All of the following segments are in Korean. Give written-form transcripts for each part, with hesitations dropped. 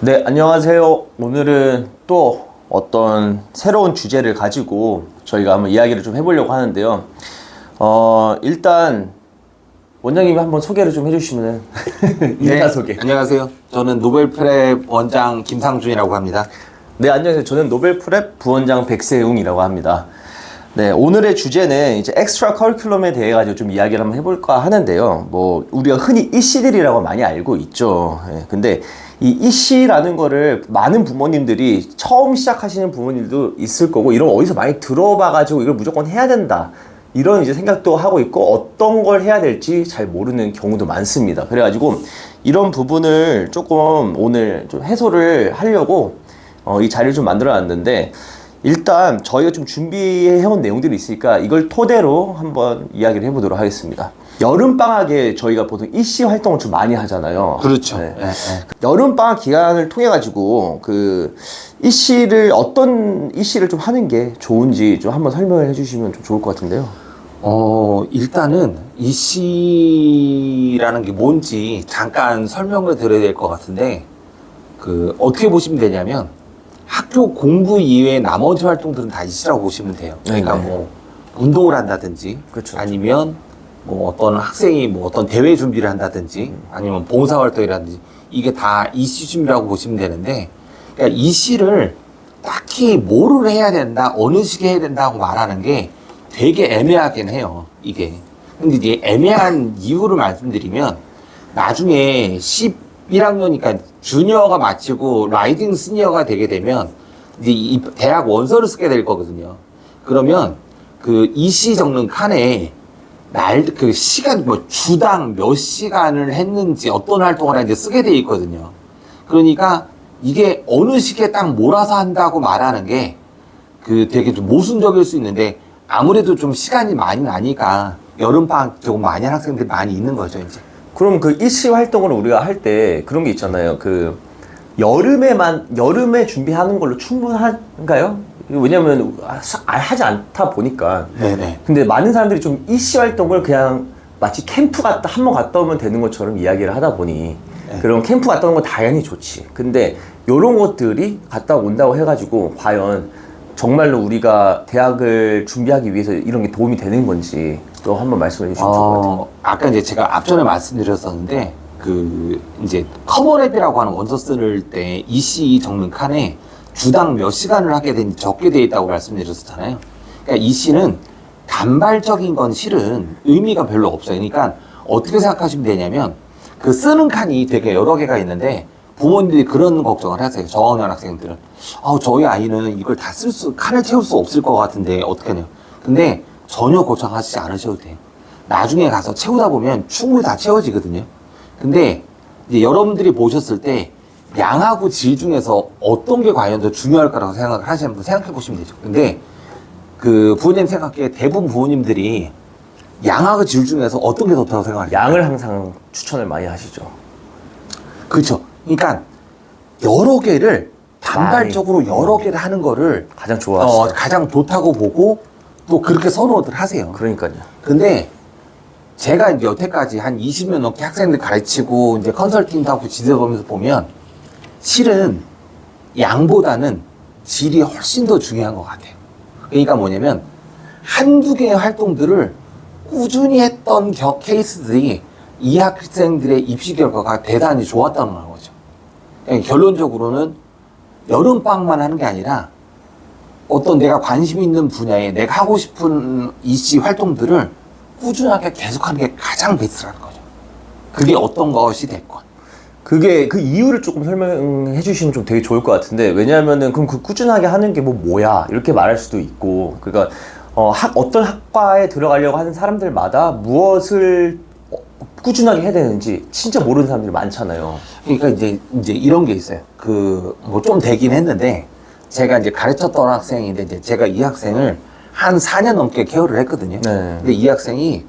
네, 안녕하세요. 오늘은 또 어떤 새로운 주제를 가지고 저희가 한번 이야기를 좀 해보려고 하는데요. 일단 원장님이 한번 소개를 좀 해주시면 인사 소개. 안녕하세요. 저는 노벨프랩 원장 김상준이라고 합니다. 네, 안녕하세요. 저는 노벨프랩 부원장 백세웅이라고 합니다. 네, 오늘의 주제는 이제 엑스트라 커리큘럼에 대해 가지고 좀 이야기를 한번 해볼까 하는데요. 뭐 우리가 흔히 이씨들이라고 많이 알고 있죠. 근데 이 이씨라는 거를 많은 부모님들이 처음 시작하시는 부모님들도 있을 거고, 이런 어디서 많이 들어봐가지고 이걸 무조건 해야 된다, 이런 이제 생각도 하고 있고, 어떤 걸 해야 될지 잘 모르는 경우도 많습니다. 그래가지고 이런 부분을 조금 오늘 좀 해소를 하려고 이 자리를 좀 만들어 놨는데, 일단 저희가 좀 준비해온 내용들이 있으니까 이걸 토대로 한번 이야기를 해보도록 하겠습니다. 여름방학에 저희가 보통 이씨 활동을 좀 많이 하잖아요. 그렇죠. 네. 여름방학 기간을 통해가지고 이씨를 어떤 이씨를 좀 하는 게 좋은지 좀 한번 설명을 해주시면 좀 좋을 것 같은데요. 일단은 이씨라는 게 뭔지 잠깐 설명을 드려야 될 것 같은데, 어떻게 보시면 되냐면, 학교 공부 이외의 나머지 활동들은 다 이씨라고 보시면 돼요. 그러니까 네네. 뭐, 운동을 한다든지, 그렇죠. 아니면 뭐 어떤 학생이 뭐 어떤 대회 준비를 한다든지, 아니면 봉사활동이라든지, 이게 다 이씨 준비라고 보시면 되는데, 그러니까 이씨를 딱히 뭐를 해야 된다, 어느 시기에 해야 된다고 말하는 게 되게 애매하긴 해요, 이게. 근데 이제 애매한 이유를 말씀드리면, 나중에 11학년이니까 주니어가 마치고 라이딩 시니어가 되게 되면 이제 이 대학 원서를 쓰게 될 거거든요. 그러면 이씨 적는 칸에 시간, 뭐 주당 몇 시간을 했는지, 어떤 활동을 했는지 쓰게 돼 있거든요. 그러니까 이게 어느 시기에 딱 몰아서 한다고 말하는 게 되게 좀 모순적일 수 있는데, 아무래도 좀 시간이 많이 나니까 여름방학 조금 많이 하는 학생들이 많이 있는 거죠, 이제. 그럼 이씨 활동을 우리가 할 때 그런 게 있잖아요. 여름에 준비하는 걸로 충분한가요? 왜냐면 하지 않다 보니까. 네네. 근데 많은 사람들이 좀 이씨 활동을 그냥 마치 캠프 한번 갔다 오면 되는 것처럼 이야기를 하다 보니, 그럼 캠프 갔다 오는 건 당연히 좋지. 근데 요런 것들이 갔다 온다고 해가지고 과연 정말로 우리가 대학을 준비하기 위해서 이런 게 도움이 되는 건지 또 한번 말씀해 주시면 좋을 것 같아요. 아까 이제 제가 앞전에 말씀드렸었는데, 이제 커버랩이라고 하는 원서 쓸 때 EC 적는 칸에 주당 몇 시간을 하게 되는지 적게 되어 있다고 말씀드렸었잖아요. 그러니까 EC는 단발적인 건 실은 의미가 별로 없어요. 그러니까 어떻게 생각하시면 되냐면, 쓰는 칸이 되게 여러 개가 있는데, 부모님들이 그런 걱정을 하세요. 저학년 학생들은. 저희 아이는 이걸 다 칸을 채울 수 없을 것 같은데 어떡하냐. 근데 전혀 걱정하시지 않으셔도 돼요. 나중에 가서 채우다 보면 충분히 다 채워지거든요. 근데 이제 여러분들이 보셨을 때 양하고 질 중에서 어떤 게 과연 더 중요할까라고 생각을 하시면 한번 생각해 보시면 되죠. 근데 부모님 생각에 대부분 부모님들이 양하고 질 중에서 어떤 게 더 좋다고 생각하세요? 양을 항상 추천을 많이 하시죠. 그렇죠. 그러니까 여러 개를 단발적으로 여러 개를 하는 거를 가장 좋아하시죠. 가장 좋다고 보고 또 그렇게 선호들 하세요. 그러니까요. 근데 제가 이제 여태까지 한 20년 넘게 학생들 가르치고 이제 컨설팅도 하고 지도해보면서 보면, 실은 양보다는 질이 훨씬 더 중요한 것 같아요. 그러니까 뭐냐면, 한두 개의 활동들을 꾸준히 했던 케이스들이 이 학생들의 입시 결과가 대단히 좋았다는 거죠. 그러니까 결론적으로는 여름방학만 하는 게 아니라 어떤 내가 관심 있는 분야에 내가 하고 싶은 이씨 활동들을 꾸준하게 계속하는 게 가장 베스트라는 거죠. 그게 어떤 것이 됐건. 그 이유를 조금 설명해 주시면 좀 되게 좋을 것 같은데, 왜냐하면은 그럼 꾸준하게 하는 게 뭐야? 이렇게 말할 수도 있고, 그러니까 어떤 학과에 들어가려고 하는 사람들마다 무엇을 꾸준하게 해야 되는지 진짜 모르는 사람들이 많잖아요. 그러니까 이제 이런 게 있어요. 뭐 좀 되긴 했는데, 제가 이제 가르쳤던 학생인데, 이제 제가 이 학생을 한 4년 넘게 케어를 했거든요. 네. 근데 이 학생이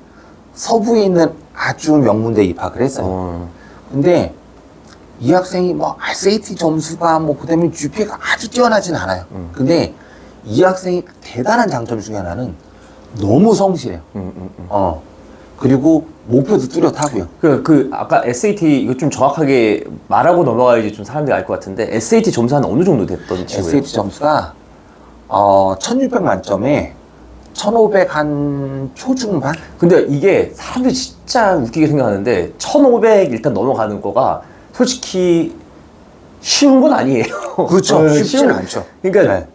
서부에 있는 아주 명문대에 입학을 했어요. 근데 이 학생이 뭐 SAT 점수가 그다음에 GPA가 아주 뛰어나진 않아요. 근데 이 학생이 대단한 장점 중에 하나는 너무 성실해요. 그리고 목표도 뚜렷하고요. 아까 SAT 이거 좀 정확하게 말하고 넘어가야지 좀 사람들이 알 것 같은데 SAT 점수는 어느 정도 됐던 친구예요? SAT 점수가 1600 만점에 1500 한 초중반? 근데 이게 사람들이 진짜 웃기게 생각하는데 1500 일단 넘어가는 거가 솔직히 쉬운 건 아니에요. 그렇죠. 쉽지는 쉬운- 않죠. 그러니까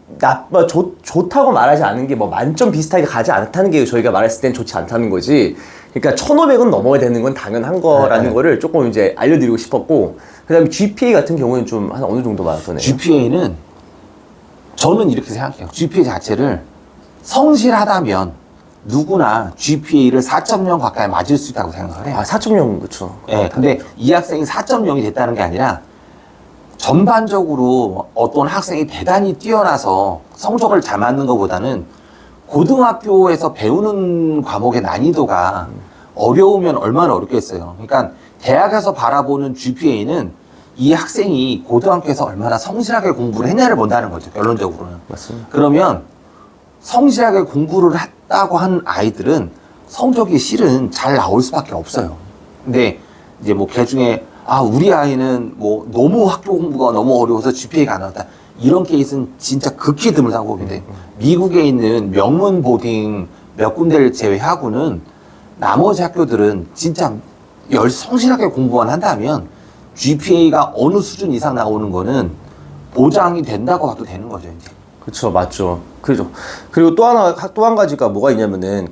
네. 좋다고 말하지 않은 게 뭐 만점 비슷하게 가지 않다는 게 저희가 말했을 땐 좋지 않다는 거지. 그러니까 1500은 넘어야 되는 건 당연한 거라는 네. 거를 조금 이제 알려드리고 싶었고, 그다음에 GPA 같은 경우는 좀 한 어느 정도 많았던 애요? GPA는 저는 이렇게 생각해요. GPA 자체를 성실하다면 누구나 GPA를 4.0 가까이 맞을 수 있다고 생각을 해요. 4.0 그렇죠. 예, 근데 이 학생이 4.0이 됐다는 게 아니라 전반적으로 어떤 학생이 대단히 뛰어나서 성적을 잘 맞는 것보다는 고등학교에서 배우는 과목의 난이도가 어려우면 얼마나 어렵겠어요. 그러니까 대학에서 바라보는 GPA는 이 학생이 고등학교에서 얼마나 성실하게 공부를 했냐를 본다는 거죠, 결론적으로는. 맞습니다. 그러면 성실하게 공부를 했다고 한 아이들은 성적이 실은 잘 나올 수밖에 없어요. 근데 이제 뭐 그 중에 우리 아이는 뭐 너무 학교 공부가 너무 어려워서 GPA가 안 나왔다. 이런 케이스는 진짜 극히 드물다고 보는데 미국에 있는 명문 보딩 몇 군데를 제외하고는 나머지 학교들은 진짜 성실하게 공부만 한다면 GPA가 어느 수준 이상 나오는 거는 보장이 된다고 봐도 되는 거죠, 이제. 그렇죠, 맞죠. 그죠. 그리고 또 한 가지가 뭐가 있냐면은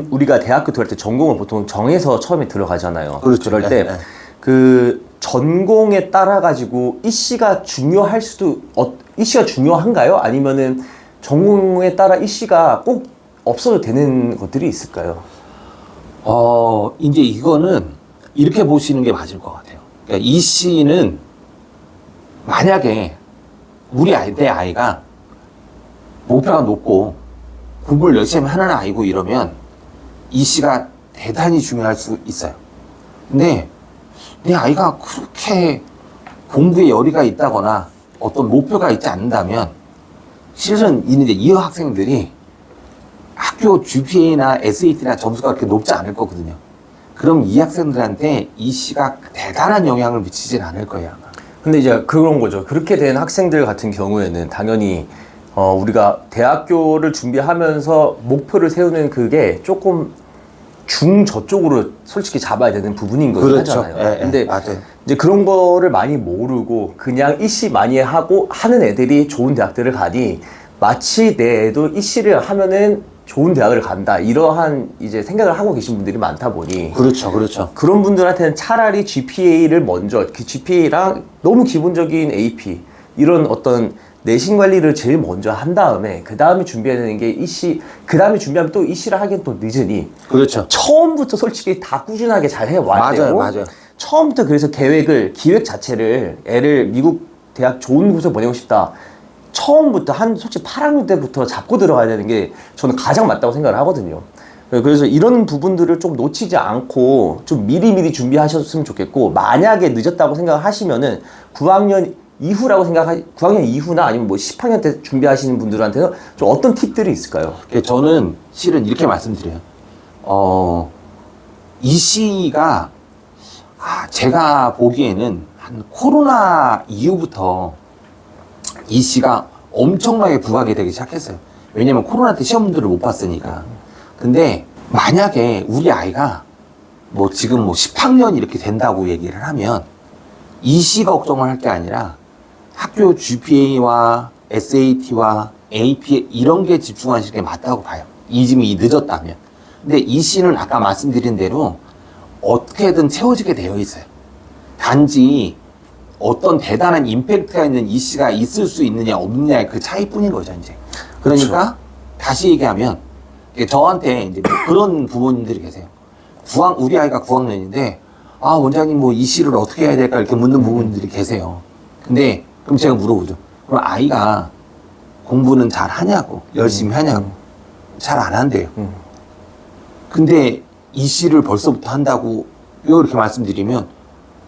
우리가 대학교 들어갈 때 전공을 보통 정해서 처음에 들어가잖아요. 그렇죠. 그럴 때 네. 그 전공에 따라 가지고 이씨가 이씨가 중요한가요? 아니면은 전공에 따라 이씨가 꼭 없어도 되는 것들이 있을까요? 이제 이거는 이렇게 보시는 게 맞을 것 같아요. 그러니까 이 씨는 만약에 내 아이가 목표가 높고 공부를 열심히 하는 아이고 이러면 이 씨가 대단히 중요할 수 있어요. 근데 내 아이가 그렇게 공부에 열의가 있다거나 어떤 목표가 있지 않는다면 실은 이제 이 학생들이 학교 GPA나 SAT나 점수가 그렇게 높지 않을 거거든요. 그럼 이 학생들한테 이 씨가 대단한 영향을 미치진 않을 거예요, 아마. 근데 이제 그런 거죠. 그렇게 된 학생들 같은 경우에는 당연히 우리가 대학교를 준비하면서 목표를 세우는 그게 조금 중저쪽으로 솔직히 잡아야 되는 부분인 거긴 하잖아요. 예, 근데 맞아요. 이제 그런 거를 많이 모르고 그냥 이씨 많이 하는 애들이 좋은 대학들을 가니 마치 내 애도 이씨를 하면은 좋은 대학을 간다 이러한 이제 생각을 하고 계신 분들이 많다 보니 그렇죠. 그런 분들한테는 차라리 GPA를 먼저 그 GPA랑 너무 기본적인 AP 이런 어떤 내신 관리를 제일 먼저 한 다음에 그 다음에 준비해야 되는 게 이씨 그 다음에 준비하면 또 이씨를 하기엔 또 늦으니 그렇죠. 처음부터 솔직히 다 꾸준하게 잘 해와야 되고 맞아요. 처음부터 그래서 기획 자체를 애를 미국 대학 좋은 곳에 보내고 싶다 처음부터 솔직히 8학년 때부터 잡고 들어가야 되는 게 저는 가장 맞다고 생각을 하거든요. 그래서 이런 부분들을 좀 놓치지 않고 좀 미리미리 준비하셨으면 좋겠고 만약에 늦었다고 생각하시면은 9학년 이후나 아니면 뭐 10학년 때 준비하시는 분들한테는 좀 어떤 팁들이 있을까요? 저는 실은 이렇게 말씀드려요. 이 씨가 제가 보기에는 한 코로나 이후부터 이 씨가 엄청나게 부각이 되기 시작했어요. 왜냐면 코로나 때 시험들을 못 봤으니까. 근데 만약에 우리 아이가 뭐 지금 뭐 10학년 이렇게 된다고 얘기를 하면 이 씨 걱정을 할 게 아니라 학교 GPA와 SAT와 AP 이런 게 집중하시는 게 맞다고 봐요. 이즘이 늦었다면. 근데 이 씨는 아까 말씀드린 대로 어떻게든 채워지게 되어 있어요. 단지 어떤 대단한 임팩트가 있는 이 씨가 있을 수 있느냐 없느냐의 그 차이뿐인 거죠, 이제. 그러니까 다시 얘기하면 저한테 이제 뭐 그런 부모님들이 계세요. 우리 아이가 9학년인데 원장님 뭐 이 씨를 어떻게 해야 될까 이렇게 묻는 부모님들이 계세요. 근데 그럼 제가 물어보죠. 그럼 아이가 공부는 잘 하냐고, 열심히 하냐고. 잘 안 한대요. 근데 이 씨를 벌써부터 한다고 이렇게 말씀드리면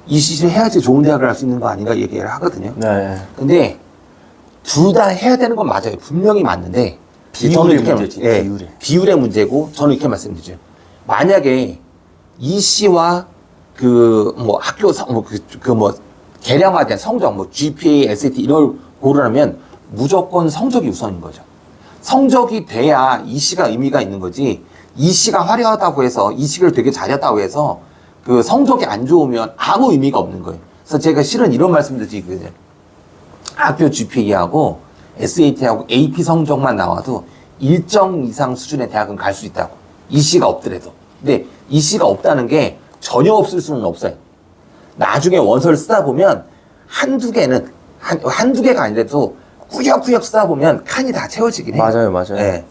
이 씨를 해야지 좋은 대학을 갈 수 있는 거 아닌가 얘기를 하거든요. 네. 근데 둘 다 해야 되는 건 맞아요. 분명히 맞는데 비율의 저는 이렇게 문제지, 예, 비율의. 비율의 문제고 저는 이렇게 말씀드리죠. 만약에 이씨와 그 뭐 학교 뭐 개량화된 성적 뭐 GPA, SAT 이런 걸 고르려면 무조건 성적이 우선인 거죠. 성적이 돼야 이씨가 의미가 있는 거지. 이씨가 화려하다고 해서 이씨를 되게 잘했다고 해서 그 성적이 안 좋으면 아무 의미가 없는 거예요. 그래서 제가 실은 이런 말씀도 드리거든요. 학교 GPA하고 SAT하고 AP 성적만 나와도 일정 이상 수준의 대학은 갈 수 있다고. 이씨가 없더라도. 근데 이씨가 없다는 게 전혀 없을 수는 없어요. 나중에 원서를 쓰다 보면 한두 개는 한두 개가 아니라도 꾸역꾸역 쓰다 보면 칸이 다 채워지긴 해요. 맞아요, 맞아요. 네.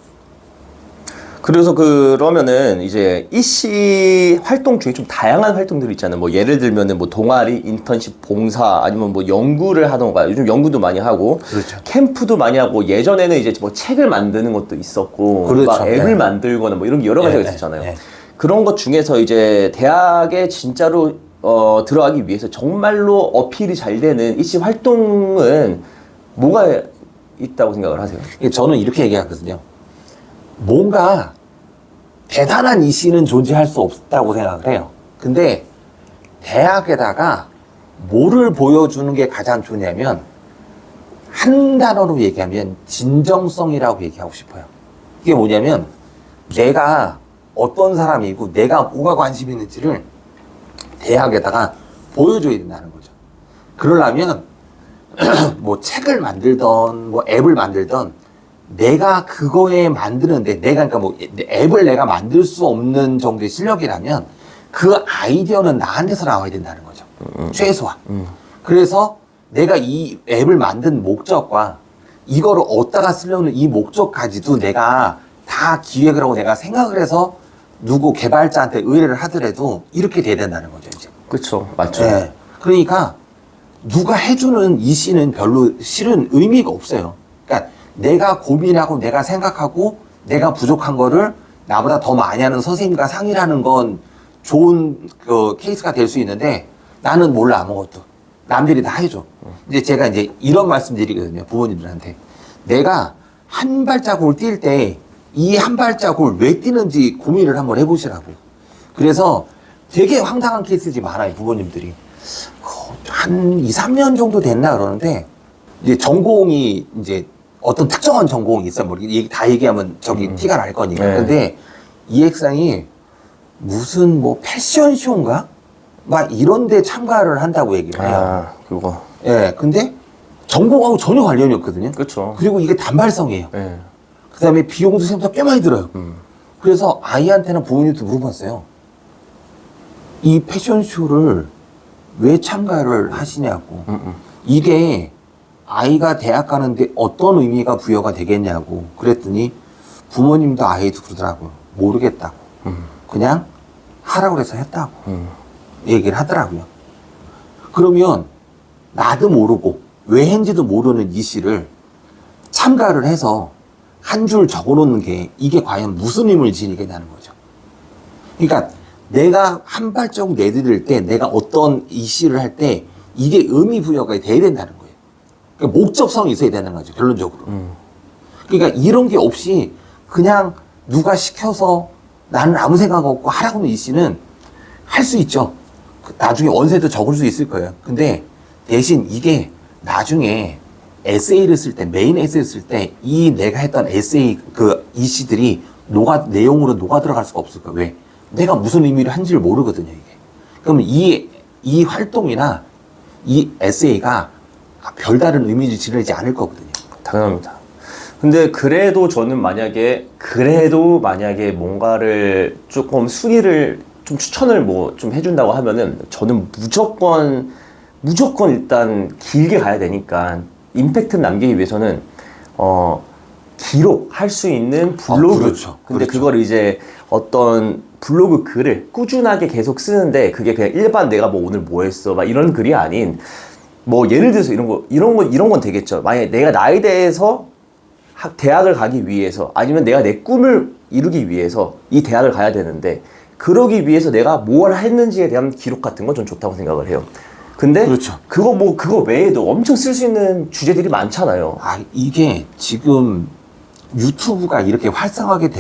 그래서 그러면은 이제 이씨 활동 중에 좀 다양한 활동들이 있잖아요. 뭐 예를 들면은 뭐 동아리, 인턴십, 봉사 아니면 뭐 연구를 하던가 요즘 연구도 많이 하고 그렇죠. 캠프도 많이 하고 예전에는 이제 뭐 책을 만드는 것도 있었고 그렇죠. 막 앱을 네. 만들거나 뭐 이런 게 여러 가지가 네, 있었잖아요. 네. 그런 것 중에서 이제 대학에 진짜로 들어가기 위해서 정말로 어필이 잘 되는 이씨 활동은 뭐가 있다고 생각을 하세요? 저는 이렇게 얘기하거든요. 뭔가 대단한 이씨는 존재할 수 없다고 생각을 해요. 근데 대학에다가 뭐를 보여주는 게 가장 좋냐면 한 단어로 얘기하면 진정성이라고 얘기하고 싶어요. 이게 뭐냐면 내가 어떤 사람이고 내가 뭐가 관심 있는지를 대학에다가 보여줘야 된다는 거죠. 그러려면 뭐 책을 만들던 뭐 앱을 만들던 내가 그거에 만드는데 내가 그러니까 뭐 앱을 내가 만들 수 없는 정도의 실력이라면 그 아이디어는 나한테서 나와야 된다는 거죠. 최소한. 그래서 내가 이 앱을 만든 목적과 이거를 어디다가 쓰려는 이 목적까지도 내가 다 기획을 하고 내가 생각을 해서 누구 개발자한테 의뢰를 하더라도 이렇게 돼야 된다는 거죠, 이제. 그렇죠, 맞죠. 네. 그러니까 누가 해주는 이씨는 별로 실은 의미가 없어요. 그러니까 내가 고민하고 내가 생각하고 내가 부족한 거를 나보다 더 많이 하는 선생님과 상의를 하는 건 좋은 그 케이스가 될 수 있는데 나는 몰라 아무것도. 남들이 다 해줘. 이제 제가 이제 이런 말씀 드리거든요. 부모님들한테. 내가 한 발자국을 뛸 때 이 한 발자국을 왜 뛰는지 고민을 한번 해보시라고. 그래서 되게 황당한 케이스지 많아요. 부모님들이. 한 2, 3년 정도 됐나 그러는데 이제 전공이 이제 어떤 특정한 전공이 있어요. 뭐 다 얘기하면 저기 티가 날 거니까. 네. 근데 이 학생이 무슨 뭐 패션쇼인가? 막 이런 데 참가를 한다고 얘기를 해요. 아, 그거. 예. 근데 전공하고 전혀 관련이 없거든요. 그렇죠. 그리고 이게 단발성이에요. 예. 그 다음에 비용도 생각보다 꽤 많이 들어요. 그래서 아이한테는 부모님도 물어봤어요. 이 패션쇼를 왜 참가를 하시냐고. 이게 아이가 대학 가는데 어떤 의미가 부여가 되겠냐고. 그랬더니 부모님도 아이도 그러더라고요. 모르겠다고. 그냥 하라고 해서 했다고. 얘기를 하더라고요. 그러면 나도 모르고 왜 했는지도 모르는 이 씨를 참가를 해서 한 줄 적어 놓는 게 이게 과연 무슨 의미를 지니겠냐는 거죠. 그러니까 내가 한 발자국 내디딜 때 내가 어떤 이씨를 할 때 이게 의미 부여가 돼야 된다는 거예요. 그러니까 목적성이 있어야 되는 거죠. 결론적으로. 그러니까 이런 게 없이 그냥 누가 시켜서 나는 아무 생각 없고 하라고 하는 이씨는 할 수 있죠. 나중에 원서에도 적을 수 있을 거예요. 근데 대신 이게 나중에 에세이를 쓸 때, 메인 에세이를 쓸 때 이 내가 했던 에세이 그 이씨들이 내용으로 녹아 들어갈 수가 없을 거예요. 왜? 내가 무슨 의미를 한지를 모르거든요, 이게. 그러면 이 활동이나 이 에세이가 별다른 의미를 지니지 않을 거거든요. 당연합니다. 근데 그래도 만약에 뭔가를 조금 순위를 좀 추천을 뭐 좀 해준다고 하면은 저는 무조건 일단 길게 가야 되니까 임팩트 남기기 위해서는 기록할 수 있는 블로그. 그렇죠. 근데 그렇죠. 그걸 이제 어떤 블로그 글을 꾸준하게 계속 쓰는데 그게 그냥 일반 내가 뭐 오늘 뭐 했어 막 이런 글이 아닌 뭐 예를 들어서 이런 건 되겠죠. 만약에 내가 나에 대해서 대학을 가기 위해서 아니면 내가 내 꿈을 이루기 위해서 이 대학을 가야 되는데 그러기 위해서 내가 뭘 했는지에 대한 기록 같은 건 좀 좋다고 생각을 해요. 근데 그렇죠. 그거 외에도 엄청 쓸 수 있는 주제들이 많잖아요. 이게 지금 유튜브가 이렇게 활성화하게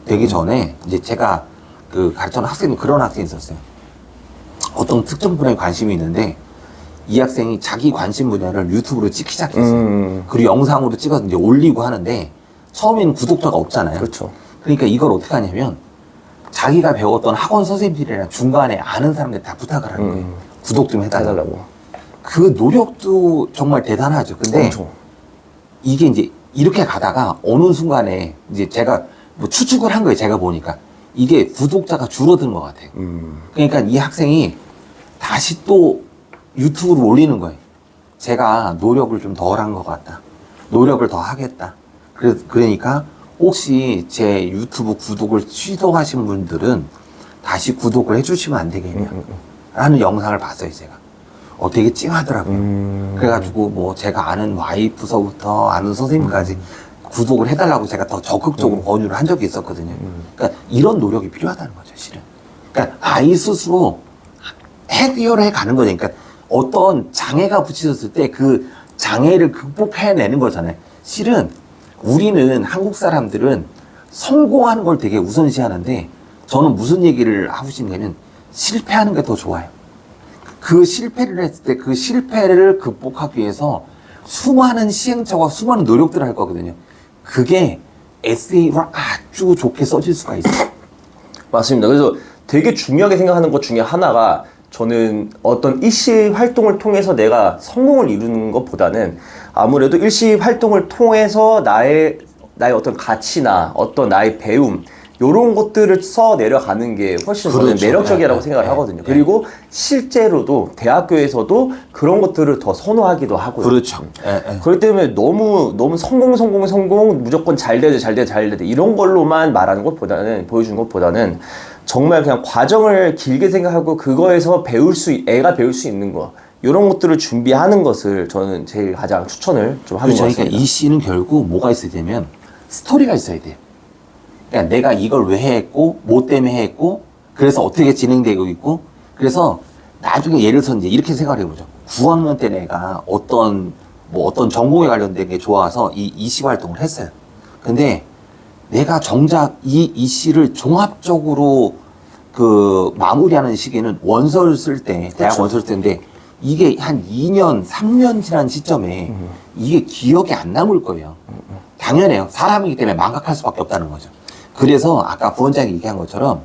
되기 전에 이제 제가 그 가르쳐는 학생이 그런 학생이 있었어요. 어떤 특정 분야에 관심이 있는데 이 학생이 자기 관심 분야를 유튜브로 찍기 시작했어요. 그리고 영상으로 찍어서 이제 올리고 하는데 처음에는 구독자가 없잖아요. 그렇죠. 그러니까 이걸 어떻게 하냐면 자기가 배웠던 학원 선생님들이랑 중간에 아는 사람들 다 부탁을 하는 거예요. 구독 좀 해달라고. 그 노력도 정말 대단하죠. 근데 엄청. 이게 이제 이렇게 가다가 어느 순간에 이제 제가 뭐 추측을 한 거예요. 제가 보니까 이게 구독자가 줄어든 것 같아요. 그러니까 이 학생이 다시 또 유튜브로 올리는 거예요. 제가 노력을 좀 덜 한 것 같다. 노력을 더 하겠다. 그러니까 혹시 제 유튜브 구독을 취소하신 분들은 다시 구독을 해주시면 안 되겠냐 라는 영상을 봤어요. 제가 되게 찡하더라고요. 그래가지고 뭐 제가 아는 와이프서부터 아는 선생님까지 구독을 해달라고 제가 더 적극적으로 권유를 한 적이 있었거든요. 그러니까 이런 노력이 필요하다는 거죠, 실은. 그러니까 아이 스스로 해결해 가는 거죠. 그러니까 어떤 장애가 붙여졌을 때 그 장애를 극복해내는 거잖아요. 실은 우리는 한국 사람들은 성공하는 걸 되게 우선시하는데 저는 무슨 얘기를 하고 싶냐면 실패하는 게 더 좋아요. 그 실패를 했을 때 그 실패를 극복하기 위해서 수많은 시행착오와 수많은 노력들을 할 거거든요. 그게 에세이로 아주 좋게 써질 수가 있어요. 맞습니다. 그래서 되게 중요하게 생각하는 것 중에 하나가 저는 어떤 일시 활동을 통해서 내가 성공을 이루는 것보다는 아무래도 일시 활동을 통해서 나의 어떤 가치나 어떤 나의 배움 요런 것들을 써 내려가는 게 훨씬 저는 그렇죠. 매력적이라고 생각을 하거든요. 그리고 실제로도 대학교에서도 그런 것들을 더 선호하기도 하고요. 그렇죠. 그렇기 때문에 너무 성공 무조건 잘 되자 이런 걸로만 말하는 것보다는 보여주는 것보다는 정말 그냥 과정을 길게 생각하고 그거에서 애가 배울 수 있는 거 이런 것들을 준비하는 것을 저는 제일 가장 추천을 좀 하는 것 같습니다. 그러니까 이 씨는 결국 뭐가 있어야 되면 스토리가 있어야 돼요. 그러니까 내가 이걸 왜 했고, 뭐 때문에 했고, 그래서 어떻게 진행되고 있고, 그래서 나중에 예를 들어서 이제 이렇게 생각을 해보죠. 9학년 때 내가 어떤 전공에 관련된 게 좋아서 이 이시 활동을 했어요. 근데 내가 정작 이 씨를 종합적으로 그 마무리하는 시기는 원서를 쓸 때, 대학 그렇죠. 원서를 쓸 때인데 이게 한 2년, 3년 지난 시점에 이게 기억이 안 남을 거예요. 당연해요. 사람이기 때문에 망각할 수밖에 없다는 거죠. 그래서 아까 부원장이 얘기한 것처럼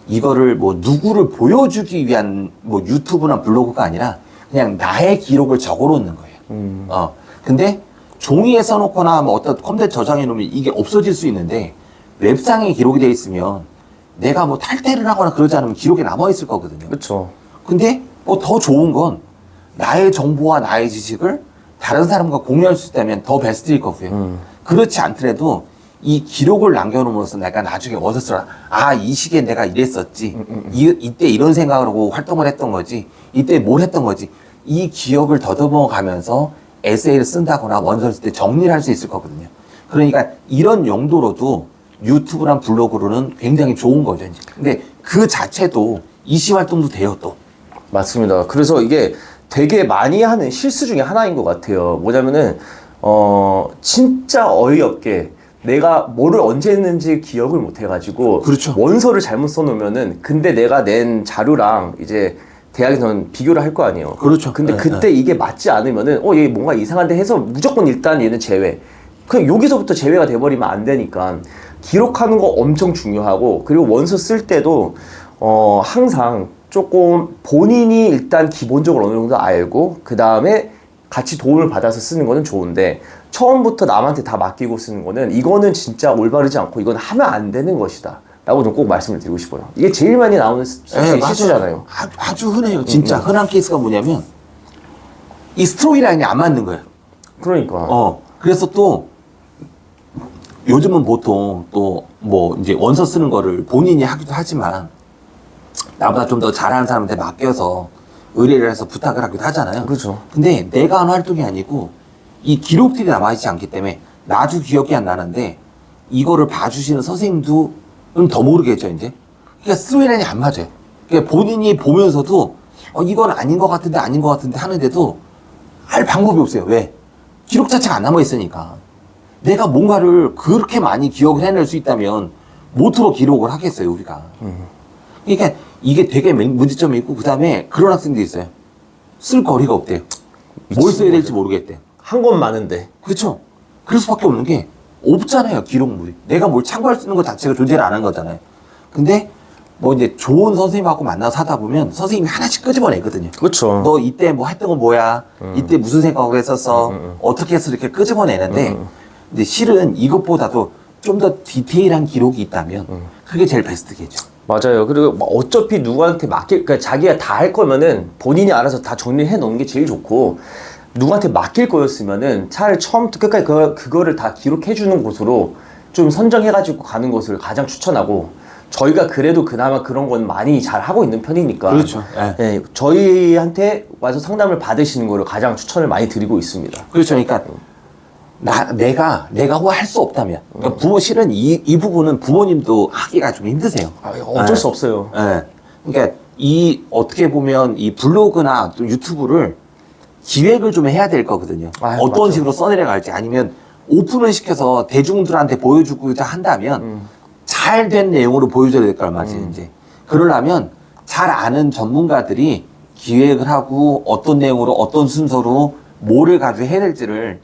이거를 뭐 누구를 보여주기 위한 뭐 유튜브나 블로그가 아니라 그냥 나의 기록을 적어 놓는 거예요. 근데 종이에 써놓거나 뭐 어떤 컴퓨터 저장해 놓으면 이게 없어질 수 있는데 웹상에 기록이 돼 있으면 내가 뭐 탈퇴를 하거나 그러지 않으면 기록에 남아 있을 거거든요. 그렇죠. 근데 뭐 더 좋은 건 나의 정보와 나의 지식을 다른 사람과 공유할 수 있다면 더 베스트일 거고요. 그렇지 않더라도 이 기록을 남겨놓음으로써 내가 나중에 와서 써라. 이 시기에 내가 이랬었지. 이때 이런 생각을 하고 활동을 했던 거지. 이때 뭘 했던 거지. 이 기억을 더듬어 가면서 에세이를 쓴다거나 원서를 쓸 때 정리를 할 수 있을 거거든요. 그러니까 이런 용도로도 유튜브랑 블로그로는 굉장히 좋은 거죠. 이제. 근데 그 자체도 이시 활동도 돼요, 또. 맞습니다. 그래서 이게 되게 많이 하는 실수 중에 하나인 것 같아요. 뭐냐면은 진짜 어이없게 내가 뭐를 언제 했는지 기억을 못 해가지고 그렇죠. 원서를 잘못 써놓으면은 근데 내가 낸 자료랑 이제 대학에서는 비교를 할 거 아니에요. 그렇죠. 근데 그때 이게 맞지 않으면은 얘 뭔가 이상한데 해서 무조건 일단 얘는 제외. 그냥 여기서부터 제외가 돼버리면 안 되니까 기록하는 거 엄청 중요하고 그리고 원서 쓸 때도 항상 조금 본인이 일단 기본적으로 어느 정도 알고 그 다음에 같이 도움을 받아서 쓰는 거는 좋은데 처음부터 남한테 다 맡기고 쓰는 거는 이거는 진짜 올바르지 않고 이건 하면 안 되는 것이다 라고 좀 꼭 말씀을 드리고 싶어요. 이게 제일 많이 나오는 실수잖아요. 아주 흔해요. 진짜 흔한 케이스가 뭐냐면 이 스토리 라인이 안 맞는 거예요. 그러니까 그래서 또 요즘은 보통 또 뭐 이제 원서 쓰는 거를 본인이 하기도 하지만 나보다 좀 더 잘하는 사람한테 맡겨서 의뢰를 해서 부탁을 하기도 하잖아요. 그렇죠. 근데 내가 하는 활동이 아니고 이 기록들이 남아있지 않기 때문에 나도 기억이 안 나는데 이거를 봐주시는 선생님도 더 모르겠죠, 이제. 그러니까 스토리라인이 안 맞아요. 그러니까 본인이 보면서도 이건 아닌 것 같은데 하는데도 할 방법이 없어요. 왜? 기록 자체가 안 남아있으니까. 내가 뭔가를 그렇게 많이 기억을 해낼 수 있다면 모토로 기록을 하겠어요, 우리가. 그러니까 이게 되게 문제점이 있고 그다음에 그런 학생도 있어요. 쓸 거리가 없대요. 뭘 써야 될지 모르겠대요. 한 건 많은데. 그렇죠. 그럴 수밖에 없는 게 없잖아요. 기록물이. 내가 뭘 참고할 수 있는 것 자체가 존재를 안 한 거잖아요. 근데 뭐 이제 좋은 선생님하고 만나서 하다 보면 선생님이 하나씩 끄집어내거든요. 그렇죠. 너 이때 뭐 했던 건 뭐야? 이때 무슨 생각을 했었어? 어떻게 해서 이렇게 끄집어내는데 근데 실은 이것보다도 좀 더 디테일한 기록이 있다면 그게 제일 베스트겠죠. 맞아요. 그리고 뭐 어차피 누구한테 그러니까 자기가 다 할 거면은 본인이 알아서 다 정리해 놓는 게 제일 좋고, 누구한테 맡길 거였으면은 차라리 처음부터 끝까지 그거를 다 기록해 주는 곳으로 좀 선정해가지고 가는 것을 가장 추천하고, 저희가 그래도 그나마 그런 건 많이 잘 하고 있는 편이니까. 그렇죠. 예, 저희한테 와서 상담을 받으시는 거를 가장 추천을 많이 드리고 있습니다. 그렇죠. 그러니까 내가 할 수 없다면 그러니까 부모 실은 이 부분은 부모님도 하기가 좀 힘드세요. 어쩔 수 없어요. 예. 그러니까 이 어떻게 보면 이 블로그나 또 유튜브를 기획을 좀 해야 될 거거든요. 어떤 맞죠. 식으로 써내려 갈지 아니면 오픈을 시켜서 대중들한테 보여주고자 한다면 잘 된 내용으로 보여줘야 될 거 말이지 이제. 그러려면 잘 아는 전문가들이 기획을 하고 어떤 내용으로 어떤 순서로 뭐를 가지고 해야 될지를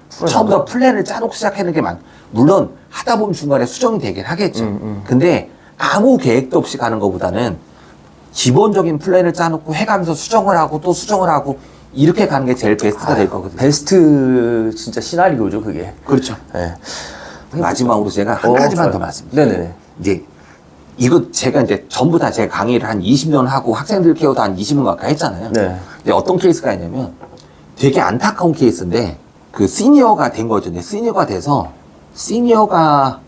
처음부터 플랜을 짜놓고 시작하는 게 물론 하다 보면 중간에 수정이 되긴 하겠죠. 근데 아무 계획도 없이 가는 것보다는 기본적인 플랜을 짜놓고 해가면서 수정을 하고 또 수정을 하고 이렇게 가는 게 제일 베스트가 될 거거든요. 베스트 진짜 시나리오죠, 그게. 그렇죠. 예. 마지막으로 제가 한 가지만 더 말씀드릴게요. 네네네. 이제 이거 제가 이제 전부 다 제가 강의를 한 20년 하고 학생들 케어도 한 20년 가까이 했잖아요. 네. 근데 어떤 케이스가 있냐면 되게 안타까운 케이스인데 그 시니어가 된 거죠. 네, 시니어가 돼서 시니어가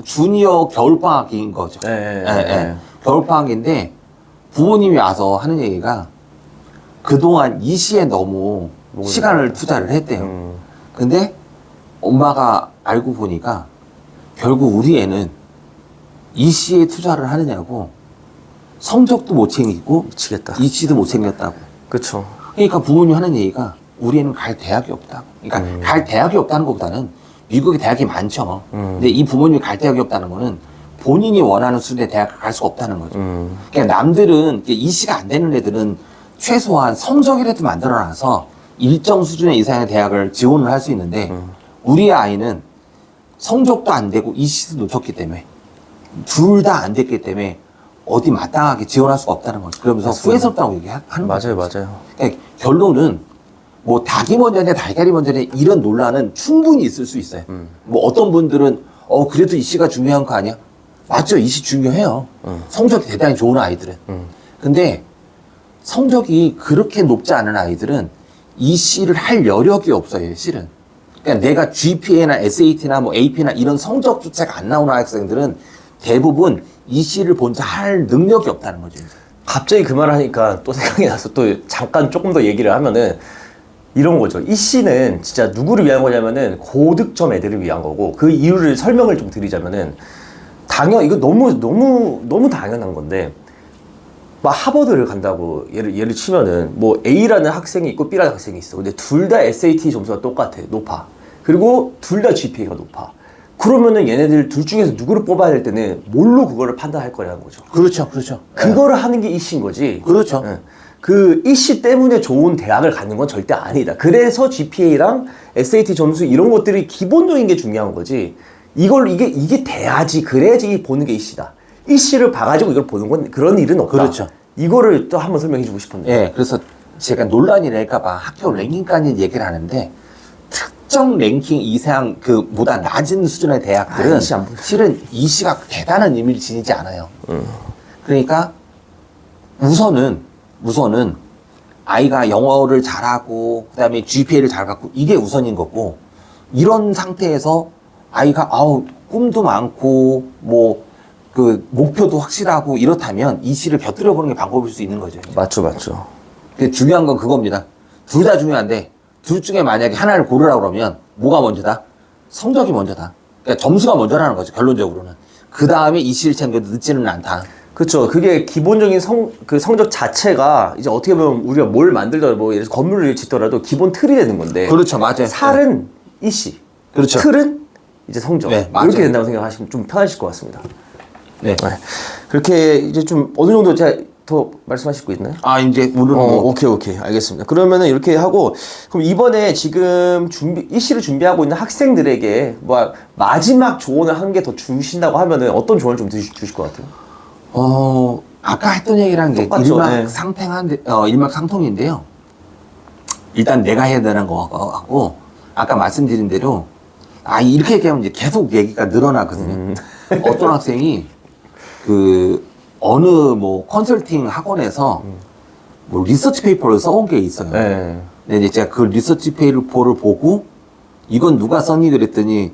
주니어 겨울방학인 거죠. 네. 겨울방학인데 부모님이 와서 하는 얘기가 그동안 이 시에 너무 시간을 투자를 했대요. 근데 엄마가 알고 보니까 결국 우리 애는 이 시에 투자를 하느냐고 성적도 못 챙기고 미치겠다. 이 시도 못 챙겼다고. 그쵸. 그러니까 부모님이 하는 얘기가 우리 애는 갈 대학이 없다고. 그러니까 갈 대학이 없다는 것보다는 미국에 대학이 많죠. 근데 이 부모님이 갈 대학이 없다는 거는 본인이 원하는 수준의 대학을 갈 수가 없다는 거죠. 그러니까 남들은 이 시가 안 되는 애들은 최소한 성적이라도 만들어놔서 일정 수준의 이상의 대학을 지원을 할 수 있는데 우리 아이는 성적도 안 되고 이 시도 놓쳤기 때문에 둘 다 안 됐기 때문에 어디 마땅하게 지원할 수가 없다는 거죠. 그러면서 후회스럽다고 얘기하는 거죠. 맞아요. 그러니까 결론은 뭐 닭이 먼저냐 달걀이 먼저냐 이런 논란은 충분히 있을 수 있어요. 뭐 어떤 분들은 그래도 이 시가 중요한 거 아니야? 맞죠. 이 시 중요해요. 성적이 대단히 좋은 아이들은. 근데 성적이 그렇게 높지 않은 아이들은 이 시를 할 여력이 없어요. 실은. 그러니까 내가 GPA나 SAT나 뭐 AP나 이런 성적조차가 안 나오는 학생들은 대부분 이 시를 본자 할 능력이 없다는 거죠. 갑자기 그 말 하니까 또 생각이 나서 또 잠깐 조금 더 얘기를 하면은 이런 거죠. 이 시는 진짜 누구를 위한 거냐면은 고득점 애들을 위한 거고, 그 이유를 설명을 좀 드리자면은 이거 너무 당연한 건데, 막 하버드를 간다고 예를 치면은 뭐 A라는 학생이 있고 B라는 학생이 있어. 근데 둘 다 SAT 점수가 높아. 그리고 둘 다 GPA가 높아. 그러면은 얘네들 둘 중에서 누구를 뽑아야 될 때는 뭘로 그거를 판단할 거냐는 거죠. 그렇죠. 그거를 하는 게 이시인 거지. 그렇죠. 예. 그 이시 때문에 좋은 대학을 가는 건 절대 아니다. 그래서 GPA랑 SAT 점수 이런 것들이 기본적인 게 중요한 거지. 이게 돼야지, 그래야지 보는 게 이시다. 이시를 봐가지고 이걸 보는 건 그런 일은 없다. 그렇죠. 이거를 또 한번 설명해주고 싶은데. 예, 그래서 제가 논란이 낼까봐 학교 랭킹까지 얘기를 하는데 특정 랭킹 이상 보다 낮은 수준의 대학들은 이시 안 보죠. 실은 이 시가 대단한 의미를 지니지 않아요. 그러니까 우선은 아이가 영어를 잘하고 그다음에 GPA를 잘 갖고 이게 우선인 거고, 이런 상태에서 아이가 꿈도 많고 뭐 목표도 확실하고 이렇다면 이 시를 곁들여 보는 게 방법일 수 있는 거죠. 맞죠. 근데 중요한 건 그겁니다. 둘 다 중요한데 둘 중에 만약에 하나를 고르라고 그러면 뭐가 먼저다? 성적이 먼저다. 그러니까 점수가 먼저라는 거죠. 결론적으로는. 그 다음에 이 시를 챙겨도 늦지는 않다. 그렇죠. 그게 기본적인 성적 자체가 이제 어떻게 보면 우리가 뭘 만들더라도 뭐 예를 들어서 건물을 짓더라도 기본 틀이 되는 건데. 그렇죠. 맞아요. 살은 이시. 그렇죠. 틀은 이제 성적 네, 맞아요. 이렇게 된다고 생각하시면 좀 편하실 것 같습니다. 네. 네. 그렇게 이제 좀 어느 정도 제가 더 말씀하실 거 있나요? 아, 이제 오늘은 뭐 오케이 알겠습니다. 그러면은 이렇게 하고 그럼 이번에 지금 이시를 준비하고 있는 학생들에게 뭐 마지막 조언을 한 개 더 주신다고 하면은 어떤 조언을 좀 주실 것 같아요? 아까 했던 얘기랑 게 똑같죠. 네. 일맥상통인데요. 일단 내가 해야 되는 거하고 아까 말씀드린 대로 이렇게 얘기하면 이제 계속 얘기가 늘어나거든요. 어떤 학생이 그 어느 뭐 컨설팅 학원에서 뭐 리서치 페이퍼를 써온 게 있어요. 네. 근데 이제 제가 그 리서치 페이퍼를 보고 이건 누가 썼니 그랬더니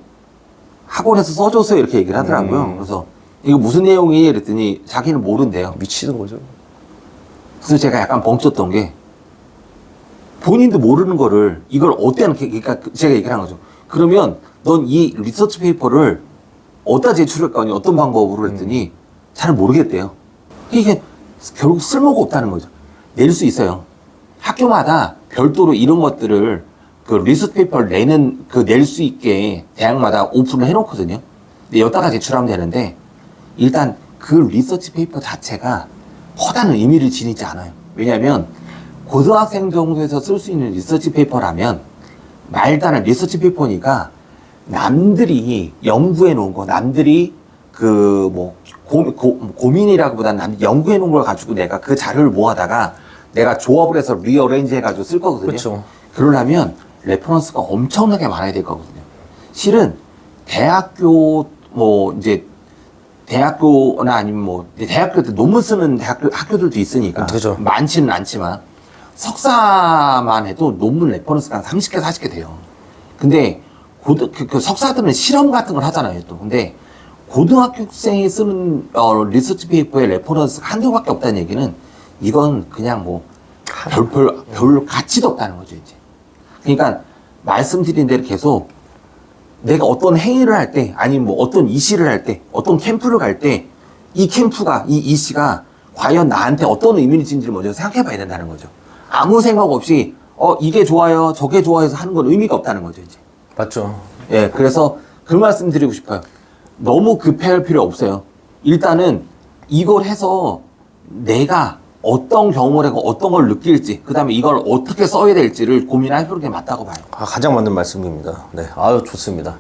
학원에서 써줬어요 이렇게 얘기를 하더라고요. 그래서 이거 무슨 내용이니 그랬더니 자기는 모른대요. 미치는 거죠. 그래서 제가 약간 벙쪘던 게 본인도 모르는 거를 이걸 어디다 그러니까 제가 얘기를 한 거죠. 그러면 넌 이 리서치 페이퍼를 어디다 제출할 거니 어떤 방법으로 그랬더니 잘 모르겠대요. 이게 결국 쓸모가 없다는 거죠. 낼 수 있어요. 학교마다 별도로 이런 것들을 그 리서치 페이퍼를 낼 수 있게 대학마다 오픈을 해놓거든요. 근데 여기다가 제출하면 되는데 일단 그 리서치 페이퍼 자체가 커다란 의미를 지니지 않아요. 왜냐하면 고등학생 정도에서 쓸 수 있는 리서치 페이퍼라면 말단은 리서치 페이퍼니까 남들이 연구해 놓은 거, 남들이 그 뭐 고민이라기보다는 남들이 연구해 놓은 걸 가지고 내가 그 자료를 모아다가 내가 조합을 해서 리어레인지 해가지고 쓸 거거든요. 그렇죠. 그러려면 레퍼런스가 엄청나게 많아야 될 거거든요. 실은 대학교 뭐 이제 대학교나 아니면 뭐 대학교 때 논문 쓰는 학교들도 있으니까 그죠. 많지는 않지만 석사만 해도 논문 레퍼런스가 한 30개 40개 돼요. 근데 그 석사들은 실험 같은 걸 하잖아요 또. 근데 고등학생이 쓰는 리서치 페이퍼의 레퍼런스가 한두 개밖에 없다는 얘기는 이건 그냥 뭐 별 가치도 없다는 거죠 이제. 그러니까 말씀드린 대로 계속 내가 어떤 행위를 할 때, 아니면 뭐 어떤 이시를 할 때, 어떤 캠프를 갈 때, 이 캠프가, 이 이시가 과연 나한테 어떤 의미를 지닌지를 먼저 생각해 봐야 된다는 거죠. 아무 생각 없이, 이게 좋아요, 저게 좋아요 해서 하는 건 의미가 없다는 거죠, 이제. 맞죠. 예, 그래서 그 말씀 드리고 싶어요. 너무 급해할 필요 없어요. 일단은 이걸 해서 내가 어떤 경험을 하고 어떤 걸 느낄지, 그 다음에 이걸 어떻게 써야 될지를 고민해보는 게 맞다고 봐요. 가장 맞는 말씀입니다. 네, 아유 좋습니다.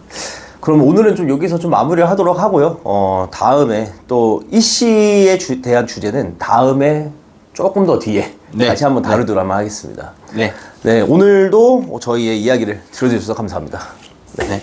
그럼 오늘은 좀 여기서 좀 마무리를 하도록 하고요. 다음에 또 이씨에 대한 주제는 다음에 조금 더 뒤에 네. 다시 한번 다루도록 하겠습니다. 네. 네, 오늘도 저희의 이야기를 들어주셔서 감사합니다. 네.